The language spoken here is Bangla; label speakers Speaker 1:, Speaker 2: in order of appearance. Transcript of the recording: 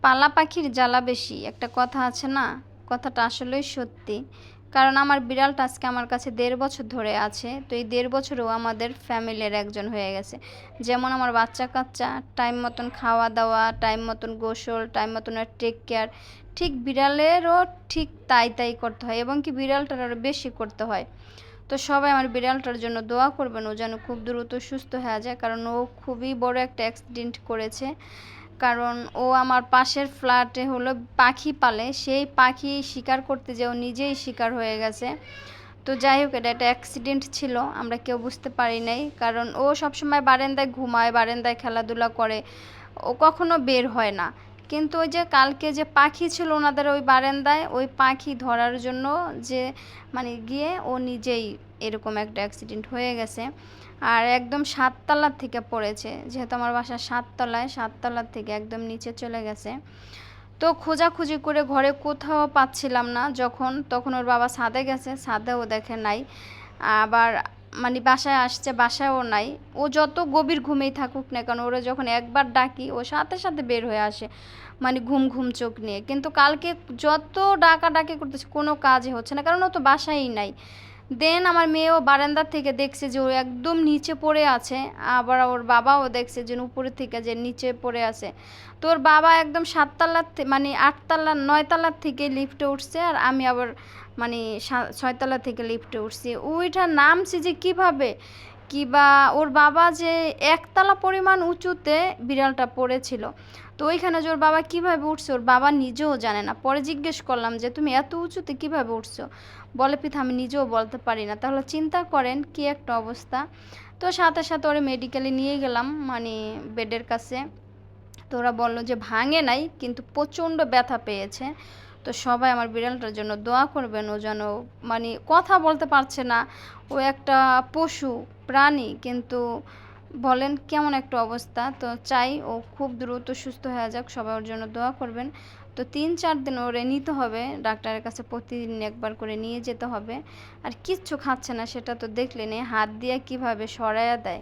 Speaker 1: পালা পাখির জ্বালা বেশি একটা কথা আছে না, কথাটা আসলেই সত্যি। কারণ আমার বিড়ালটা আজকে আমার কাছে ১.৫ বছর ধরে আছে। তো এই ১.৫ বছরেও আমাদের ফ্যামিলির একজন হয়ে গেছে। যেমন আমার বাচ্চা-কাচ্চা টাইম মতন খাওয়া-দাওয়া, টাইম মতন গোসল, টাইম মতন ওর টেক কেয়ার, ঠিক বিড়ালেরও ঠিক তাই করতে হয় এবং কি বিড়ালটার আরও বেশি করতে হয়। তো সবাই আমার বিড়ালটার জন্য দোয়া করবেন, ও যেন খুব দ্রুত সুস্থ হয়ে যায়। কারণ ও খুবই বড় একটা অ্যাক্সিডেন্ট করেছে। কারণ ও আমার পাশের ফ্ল্যাটে হলো পাখি পালে, সেই পাখি শিকার করতে যেয়ে ও নিজেই শিকার হয়ে গেছে। তো যাই হোক, এটা একটা অ্যাক্সিডেন্ট ছিল, আমরা কেউ বুঝতে পারি নাই। কারণ ও সবসময় বারান্দায় ঘুমায়, বারান্দায় খেলাধুলা করে, ও কখনো বের হয় না। কিন্তু ওই যে কালকে যে পাখি ছিল ওনাদের ওই বারান্দায়, ওই পাখি ধরার জন্য যে গিয়ে ও নিজেই এরকম একটা অ্যাক্সিডেন্ট হয়ে গেছে। আর একদম ৭ তলার থেকে পড়েছে, যেহেতু আমার বাসা ৭ তলায়, ৭ তলার থেকে একদম নিচে চলে গেছে। তো খোঁজাখুঁজি করে ঘরে কোথাও পাচ্ছিলাম না, তখন ওর বাবা ছাদে গেছে, ছাদেও দেখে নাই। আবার বাসায় আসছে, বাসায়ও নাই। ও যত গভীর ঘুমেই থাকুক না কেন, ওরা যখন একবার ডাকি ও সাথে সাথে বের হয়ে আসে, ঘুম চোখ নিয়ে। কিন্তু কালকে যত ডাকাডাকি করতেছে কোনো কাজই হচ্ছে না, কারণ ও তো বাসায়ই নাই। দেন আমার মেয়েও বারান্দার থেকে দেখছে যে ও একদম নিচে পড়ে আছে, আবার ওর বাবাও দেখছে যে উপরে থেকে যে নিচে পড়ে আছে। তো ওর বাবা একদম ৭ তলার ৮ তলা ৯ তলার থেকে লিফটে উঠছে, আর আমি আবার ৬ তলা থেকে লিফটে উঠছি। ওইটা নামছি যে কীভাবে, কিবা ওর বাবা যে একতলা পরিমাণ উঁচুতে বিড়ালটা পড়েছিল। তো ওইখানে যে ওর বাবা কীভাবে উঠছে ওর বাবা নিজেও জানে না। পরে জিজ্ঞেস করলাম যে তুমি এত উঁচুতে কীভাবে উঠছো, বলে পিঠা আমি নিজেও বলতে পারি না। তাহলে চিন্তা করেন কী একটা অবস্থা। তো সাথে সাথে ওরা মেডিকেলে নিয়ে গেলাম, বেডের কাছে। তো ওরা বললো যে ভাঙে নাই, কিন্তু প্রচণ্ড ব্যথা পেয়েছে। তো সবাই আমার বিড়ালটার জন্য দোয়া করবেন, ও যেন কথা বলতে পারছে না, ও একটা পশু প্রাণী, কিন্তু বলেন কেমন একটা অবস্থা। তো চাই ও খুব দ্রুত সুস্থ হয়ে যাক, সবাই ওর জন্য দোয়া করবেন। তো ৩-৪ দিন ওরে নিতে হবে ডাক্তারের কাছে, প্রতিদিন একবার করে নিয়ে যেতে হবে। আর কিচ্ছু খাচ্ছে না, সেটা তো দেখলেনই, হাত দিয়ে কীভাবে সরাইয়া দেয়।